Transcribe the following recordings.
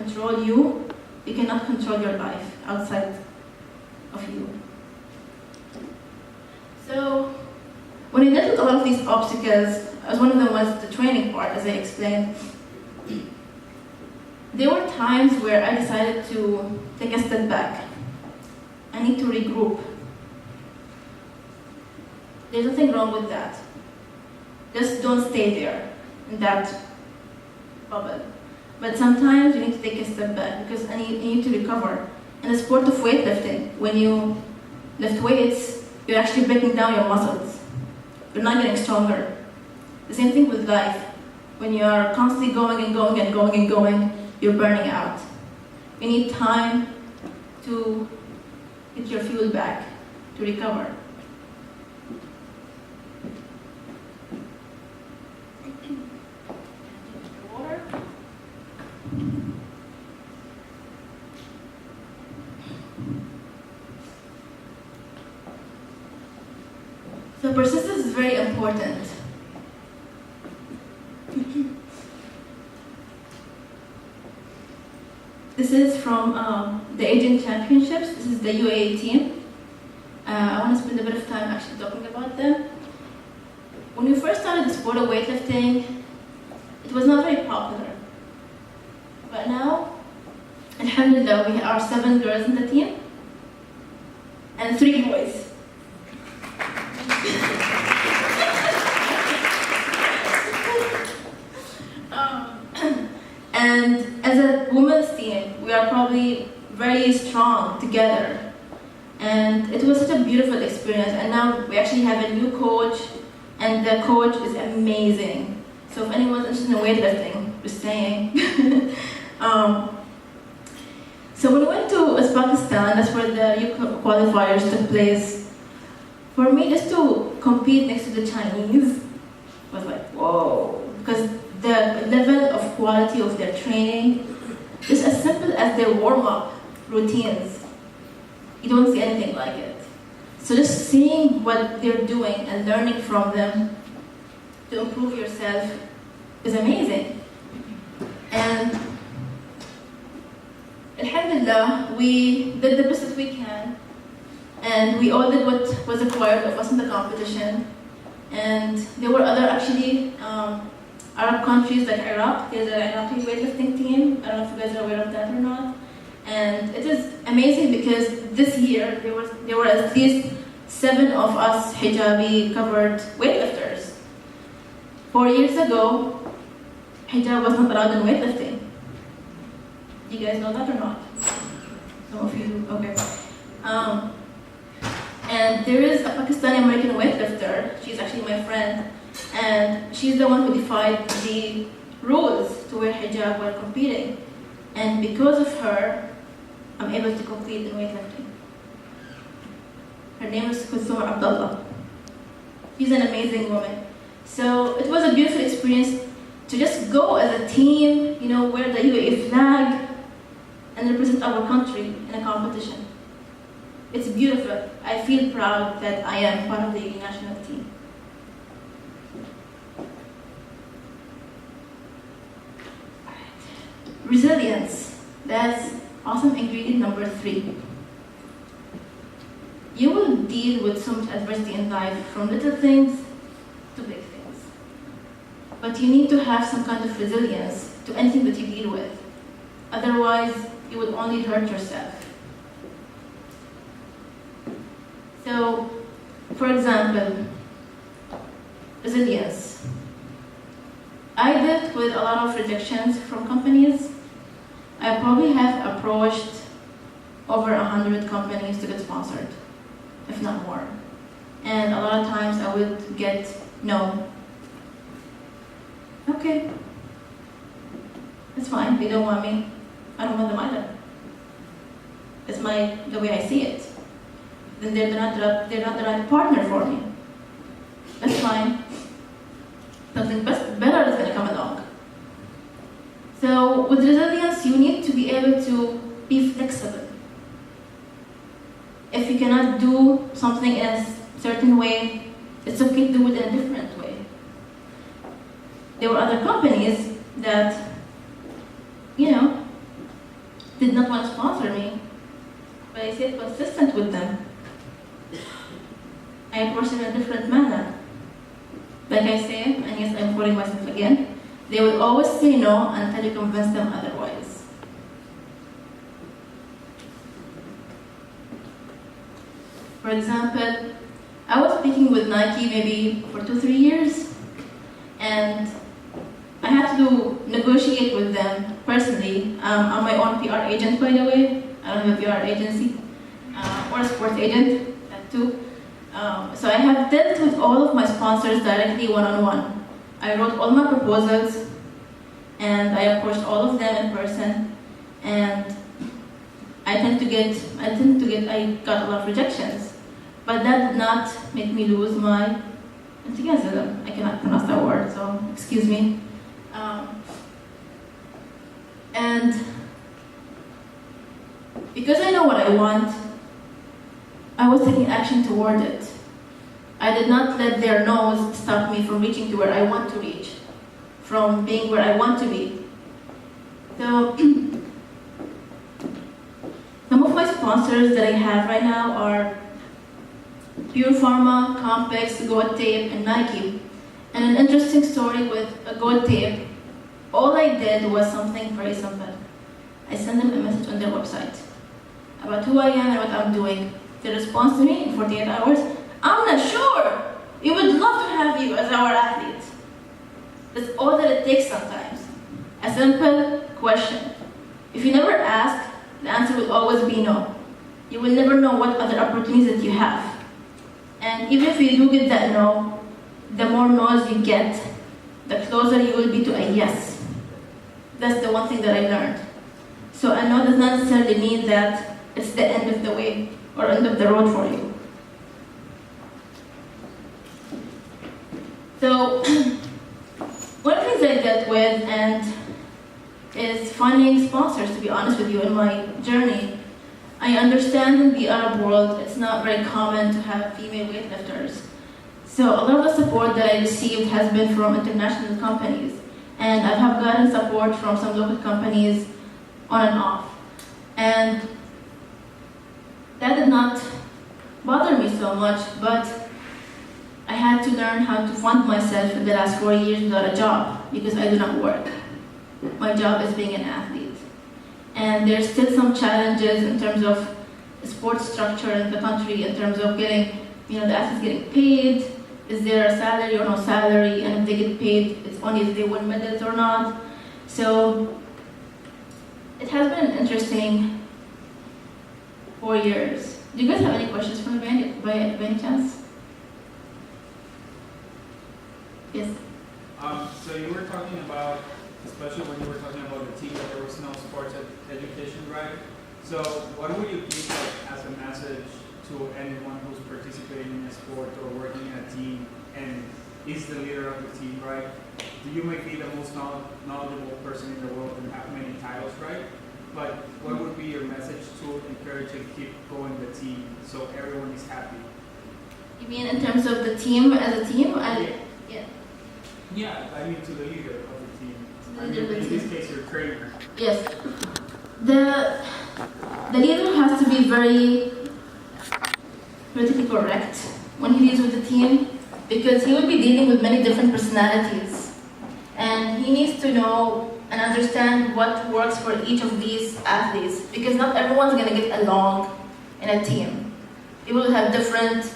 control you, you cannot control your life outside of you. So when I dealt with a lot of these obstacles, as one of them was the training part, as I explained, there were times where I decided to take a step back. I need to regroup. There's nothing wrong with that. Just don't stay there in that bubble. But sometimes you need to take a step back because you need to recover. In the sport of weightlifting, when you lift weights, you're actually breaking down your muscles. You're not getting stronger. The same thing with life. When you are constantly going and going and going and going, you're burning out. You need time to get your fuel back, to recover. So persistence is very important. This is from the Asian Championships. This is the UAE team. I want to spend a bit of time actually talking about them. When we first started the sport of weightlifting, it was not very popular. But now, alhamdulillah, we are 7 girls in the team and 3 boys. And as a women's team, we are probably very strong together. And it was such a beautiful experience. And now we actually have a new coach, and the coach is amazing. So if anyone's interested in weightlifting, just saying. So when we went to Uzbekistan, that's where the youth qualifiers took place. For me, just to compete next to the Chinese was like, whoa. Because the level of quality of their training, just as simple as their warm-up routines, you don't see anything like it. So just seeing what they're doing and learning from them to improve yourself is amazing. And alhamdulillah, we did the best that we can, and we all did what was required of us in the competition. And there were other actually Arab countries like Iraq. There's an Iraqi weightlifting team. I don't know if you guys are aware of that or not. And it is amazing because this year there were at least 7 of us hijabi covered weightlifters. 4 years ago, hijab was not allowed in weightlifting. Do you guys know that or not? Some of you, okay. And there is a Pakistani American weightlifter. She's actually my friend. And she's the one who defied the rules to wear hijab while competing. And because of her, I'm able to compete in weightlifting. Her name is Kulthum Abdullah. She's an amazing woman. So it was a beautiful experience to just go as a team, wear the UAE flag, and represent our country in a competition. It's beautiful. I feel proud that I am part of the UAE national team. Resilience. That's awesome ingredient number 3. You will deal with so much adversity in life, from little things to big things. But you need to have some kind of resilience to anything that you deal with. Otherwise, you will only hurt yourself. So, for example, resilience. I dealt with a lot of rejections from companies. I probably have approached over 100 companies to get sponsored, if not more. And a lot of times I would get no. Okay, it's fine, they don't want me. I don't want them either. It's the way I see it. Then they're not the right partner for me. That's fine. Something better is going to come along. So with resilience, you need to be able to be flexible. If you cannot do something in a certain way, it's okay to do it in a different way. There were other companies that, did not want to sponsor me, but I stayed consistent with them. I approached them in a different manner. Like I say, and yes, I'm quoting myself again, they will always say no until you convince them otherwise. For example, I was speaking with Nike maybe for 2-3 years, and I had to negotiate with them personally. I'm my own PR agent, by the way. I don't have a PR agency or a sports agent, that too. So I have dealt with all of my sponsors directly one-on-one. I wrote all my proposals, and I approached all of them in person, and I got a lot of rejections, but that did not make me lose my enthusiasm. I cannot pronounce that word, so excuse me. And because I know what I want, I was taking action toward it. I did not let their no's stop me from reaching to where I want to reach, from being where I want to be. So, some of my sponsors that I have right now are Pure Pharma, Complex, Goat Tape, and Nike. And an interesting story with a Goat Tape, all I did was something very simple. I sent them a message on their website about who I am and what I'm doing. They respond to me in 48 hours. Amna, sure, we would love to have you as our athlete. That's all that it takes sometimes. A simple question. If you never ask, the answer will always be no. You will never know what other opportunities that you have. And even if you do get that no, the more no's you get, the closer you will be to a yes. That's the one thing that I learned. So a no does not necessarily mean that it's the end of the way or end of the road for you. So one of the things I dealt with and is finding sponsors, to be honest with you, in my journey. I understand in the Arab world it's not very common to have female weightlifters. So a lot of the support that I received has been from international companies. And I have gotten support from some local companies on and off. And that did not bother me so much, but I had to learn how to fund myself in the last 4 years without a job because I do not work. My job is being an athlete. And there's still some challenges in terms of sports structure in the country, in terms of getting, the athletes getting paid. Is there a salary or no salary? And if they get paid, it's only if they win medals or not. So it has been an interesting 4 years. Do you guys have any questions for me by any chance? Yes. So you were talking about, especially when you were talking about the team, that there was no sports education, right? So what would you give as a message to anyone who's participating in a sport or working in a team and is the leader of the team, right? You might be the most knowledgeable person in the world and have many titles, right? But what would be your message to encourage and keep going the team so everyone is happy? You mean in terms of the team as a team? Yeah, I mean to the leader of the team. In this case, your trainer. Yes. The leader has to be very politically correct when he deals with the team because he will be dealing with many different personalities. And he needs to know and understand what works for each of these athletes because not everyone's going to get along in a team. People will have different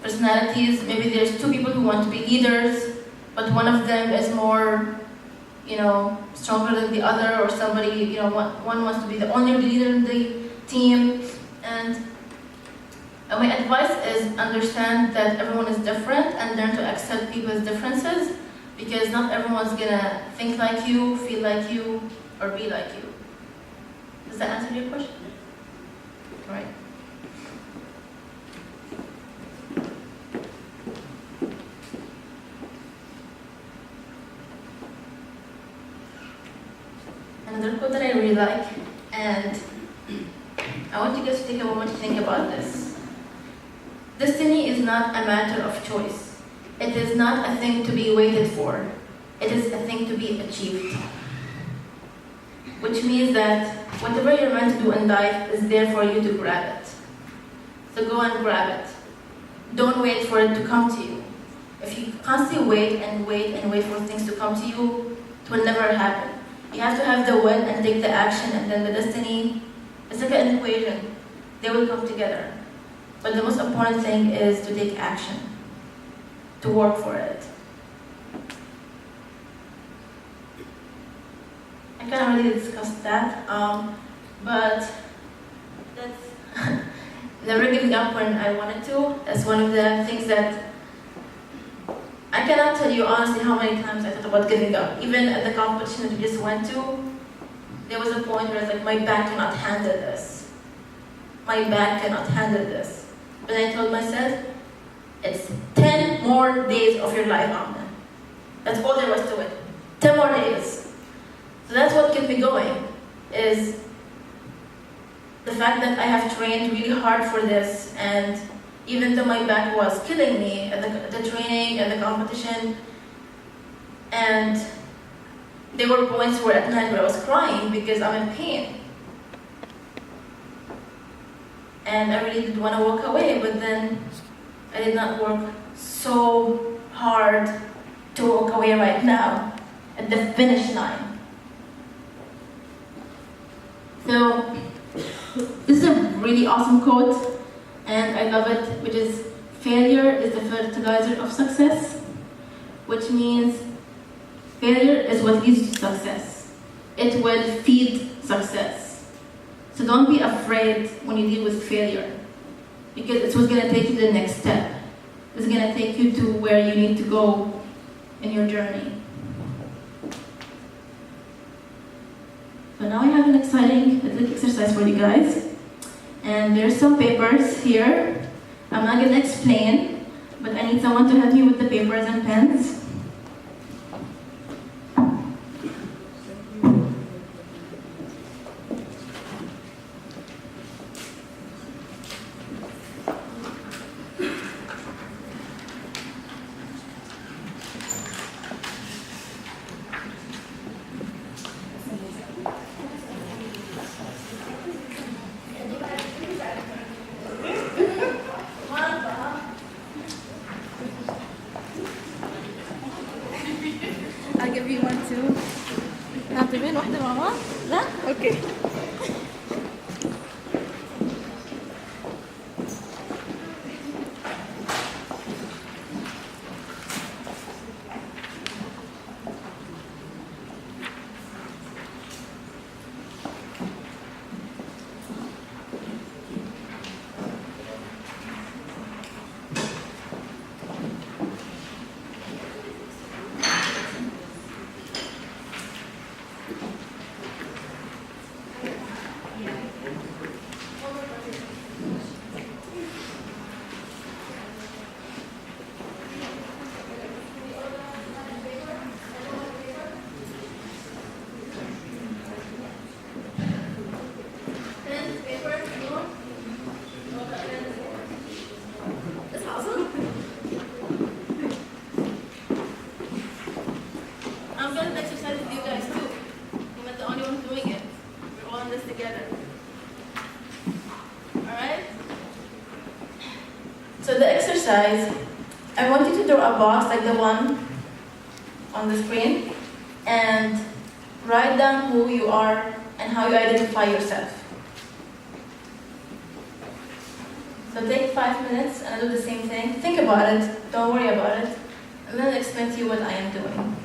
personalities. Maybe there's two people who want to be leaders, but one of them is more, stronger than the other, or somebody, one wants to be the only leader in the team. And my advice is understand that everyone is different and learn to accept people's differences because not everyone's gonna think like you, feel like you, or be like you. Does that answer your question? All right. Another quote that I really like, and I want you guys to take a moment to think about this. Destiny is not a matter of choice. It is not a thing to be waited for. It is a thing to be achieved. which means that whatever you're meant to do in life is there for you to grab it. So go and grab it. Don't wait for it to come to you. If you constantly wait and wait and wait for things to come to you, it will never happen. You have to have the will and take the action, and then the destiny, it's like an equation. They will come together. But the most important thing is to take action, to work for it. I can't really discuss that, but that's never giving up when I wanted to. That's one of the things that I cannot tell you honestly how many times I thought about giving up. Even at the competition that we just went to, there was a point where I was like, my back cannot handle this. My back cannot handle this. But I told myself, it's 10 more days of your life, Amna. That's all there was to it. 10 more days. So that's what kept me going, is the fact that I have trained really hard for this, and even though my back was killing me at the training, at the competition, and there were points where at night where I was crying because I'm in pain. And I really did want to walk away, but then I did not work so hard to walk away right now at the finish line. So this is a really awesome quote, and I love it, which is, failure is the fertilizer of success, which means failure is what leads to success. It will feed success. So don't be afraid when you deal with failure, because it's what's going to take you to the next step. It's going to take you to where you need to go in your journey. So now I have an exciting little exercise for you guys. And there's some papers here. I'm not going to explain, but I need someone to help me with the papers and pens. I'll give you one too. نعطيين واحدة مع بعض؟ لا؟ اوكي. I'm going to exercise with you guys too. You're not the only one doing it. We're all in this together. Alright? So the exercise, I want you to draw a box like the one on the screen and write down who you are and how you identify yourself. So take 5 minutes and I'll do the same thing. Think about it, don't worry about it, and then I'll explain to you what I am doing.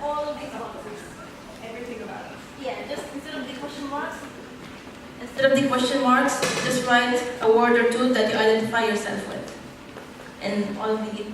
All of these boxes. Everything about it. Yeah, just instead of the question marks, just write a word or two that you identify yourself with. And all of the